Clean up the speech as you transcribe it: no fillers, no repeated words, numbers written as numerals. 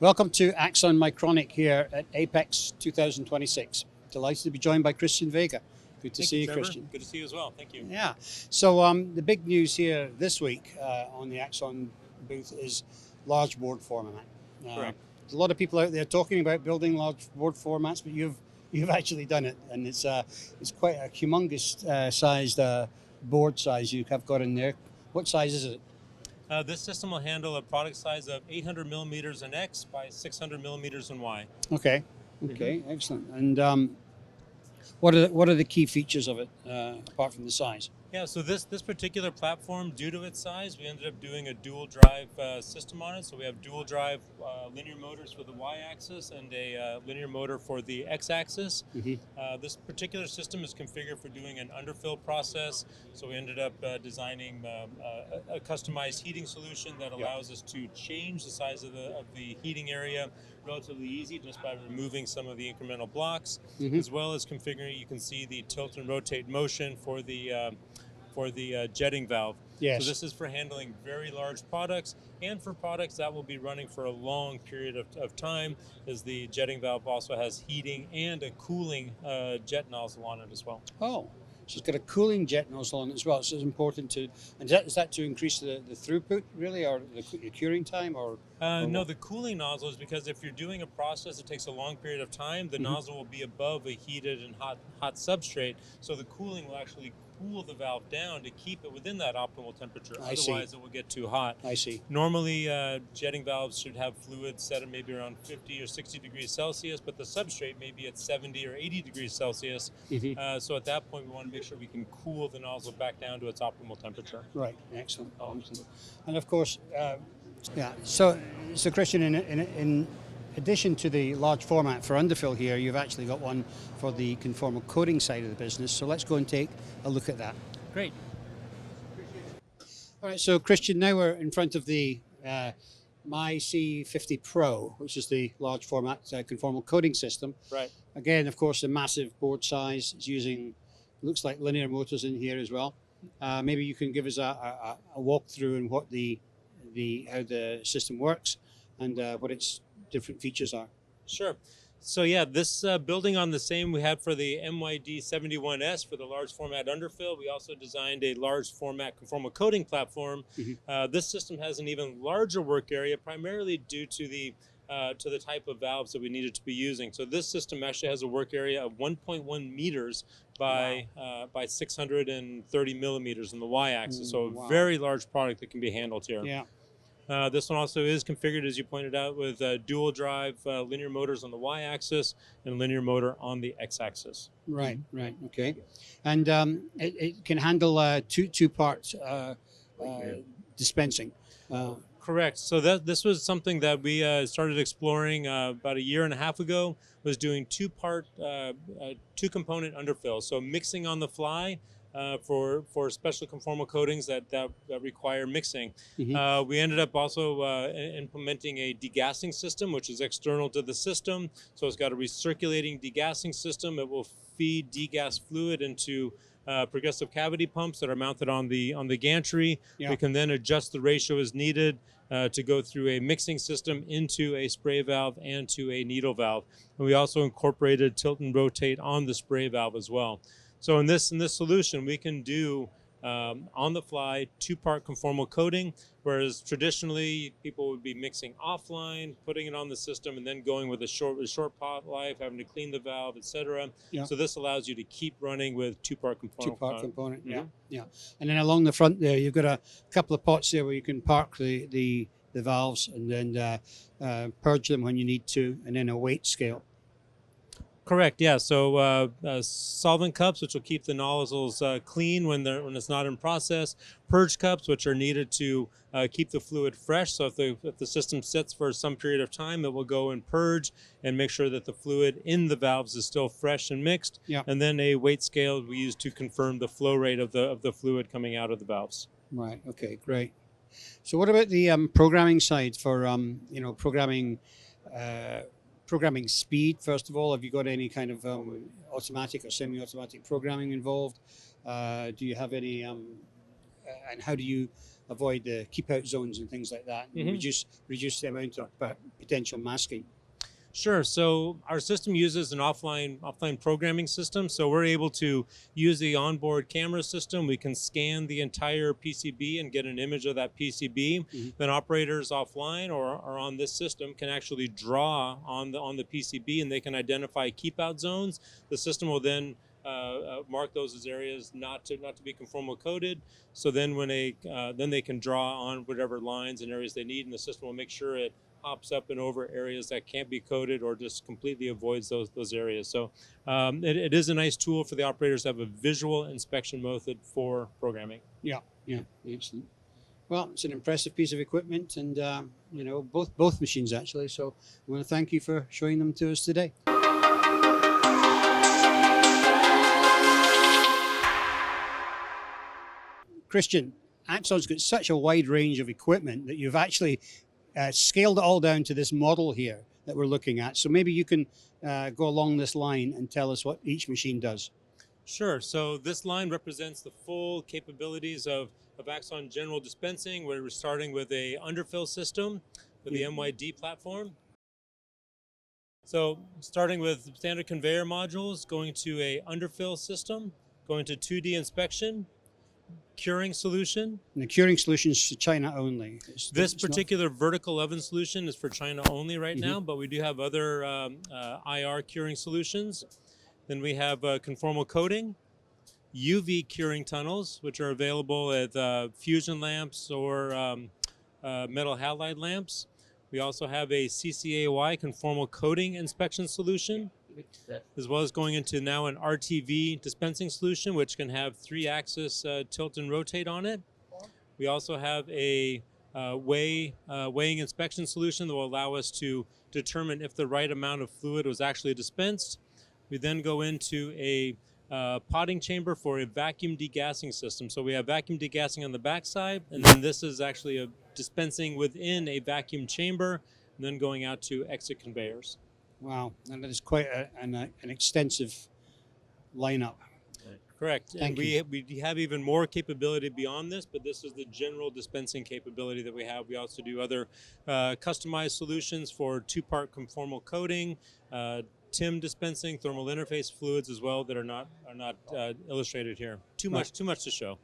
Welcome to Axxon Mycronic here at Apex 2026. Delighted to be joined by Christian Vega. Good to see you, Christian. Good to see you as well. Thank you. Yeah. So the big news here this week on the Axxon booth is large board format. Correct. There's a lot of people out there talking about building large board formats, but you've actually done it, and it's quite a humongous sized board size you have got in there. What size is it? This system will handle a product size of 800 millimeters in X by 600 millimeters in Y. Okay. Okay. Excellent. And what are the key features of it apart from the size? Yeah, so this particular platform, due to its size, we ended up doing a dual drive system on it. So we have dual drive linear motors for the Y-axis and a linear motor for the X-axis. Mm-hmm. This particular system is configured for doing an underfill process. So we ended up designing a customized heating solution that allows us to change the size of the heating area relatively easy just by removing some of the incremental blocks, mm-hmm. as well as configuring. You can see the tilt and rotate motion for the jetting valve. Yes. So this is for handling very large products and for products that will be running for a long period of time, as the jetting valve also has heating and a cooling jet nozzle on it as well. Oh, so it's got a cooling jet nozzle on it as well. So it's important to, and is that to increase the throughput really, or the curing time, or no, the cooling nozzle is because if you're doing a process that takes a long period of time, the mm-hmm. nozzle will be above a heated and hot substrate, so the cooling will actually cool the valve down to keep it within that optimal temperature. Otherwise, it will get too hot. I see. Normally, jetting valves should have fluid set at maybe around 50 or 60 degrees Celsius, but the substrate may be at 70 or 80 degrees Celsius. Mm-hmm. So at that point, we want to make sure we can cool the nozzle back down to its optimal temperature. Right. Excellent. Excellent. And of course, yeah. So Christian, in addition to the large format for underfill here, you've actually got one for the conformal coating side of the business. So let's go and take a look at that. Great. All right, so Christian, now we're in front of the C50 Pro, which is the large format conformal coating system. Right. Again, of course, a massive board size. It's using, looks like linear motors in here as well. Maybe you can give us a walkthrough on what how the system works and what its different features are. Sure. So yeah, this building on the same we had for the MYD71S for the large format underfill, we also designed a large format conformal coating platform. Mm-hmm. This system has an even larger work area, primarily due to the type of valves that we needed to be using. So this system actually has a work area of 1.1 meters by 630 millimeters on the Y-axis. So a very large product that can be handled here. Yeah. This one also is configured, as you pointed out, with dual drive linear motors on the Y-axis and linear motor on the X-axis. Right, right, okay. And it can handle two-part dispensing. Correct. So this was something that we started exploring about a year and a half ago, was doing two-component underfill. So mixing on the fly, for special conformal coatings that require mixing. Mm-hmm. We ended up also implementing a degassing system, which is external to the system. So it's got a recirculating degassing system. It will feed degas fluid into progressive cavity pumps that are mounted on the gantry. Yeah. We can then adjust the ratio as needed to go through a mixing system into a spray valve and to a needle valve. And we also incorporated tilt and rotate on the spray valve as well. So in this solution, we can do on the fly two-part conformal coating, whereas traditionally people would be mixing offline, putting it on the system, and then going with a short pot life, having to clean the valve, etc. Yeah. So this allows you to keep running with two-part component. Two-part component, yeah, mm-hmm. Yeah. And then along the front there, you've got a couple of pots there where you can park the valves and then purge them when you need to, and then a weight scale. Correct. Yeah. So solvent cups, which will keep the nozzles clean when it's not in process. Purge cups, which are needed to keep the fluid fresh. So if the system sits for some period of time, it will go and purge and make sure that the fluid in the valves is still fresh and mixed. Yeah. And then a weight scale we use to confirm the flow rate of the fluid coming out of the valves. Right. Okay. Great. So what about the programming side for programming speed, first of all? Have you got any kind of automatic or semi-automatic programming involved? Do you have any and how do you avoid the keep out zones and things like that, and reduce the amount of potential masking? Sure. So our system uses an offline programming system. So we're able to use the onboard camera system. We can scan the entire PCB and get an image of that PCB. Then operators offline or on this system can actually draw on the PCB, and they can identify keep out zones. The system will then mark those as areas not to be conformal coded. So then when then they can draw on whatever lines and areas they need, and the system will make sure it hops up and over areas that can't be coded or just completely avoids those areas. So it is a nice tool for the operators to have a visual inspection method for programming. Yeah, excellent. Well, it's an impressive piece of equipment, and both machines actually. So I want to thank you for showing them to us today. Christian, Axxon's got such a wide range of equipment that you've actually scaled it all down to this model here that we're looking at. So maybe you can go along this line and tell us what each machine does. Sure. So this line represents the full capabilities of Axxon General Dispensing, where we're starting with a underfill system with the MYD platform. So starting with standard conveyor modules, going to a underfill system, going to 2D inspection, curing solution. And the curing solution is China only. This particular vertical oven solution is for China only right now, but we do have other IR curing solutions. Then we have conformal coating, UV curing tunnels, which are available at fusion lamps or metal halide lamps. We also have a CCAY conformal coating inspection solution, as well as going into now an RTV dispensing solution, which can have 3-axis tilt and rotate on it. We also have a weighing inspection solution that will allow us to determine if the right amount of fluid was actually dispensed. We then go into a potting chamber for a vacuum degassing system. So we have vacuum degassing on the backside, and then this is actually a dispensing within a vacuum chamber, and then going out to exit conveyors. Wow, that is quite an extensive lineup. Correct. And we have even more capability beyond this, but this is the general dispensing capability that we have. We also do other customized solutions for 2-part conformal coating, TIM dispensing, thermal interface fluids as well, that are not illustrated here. Too much to show.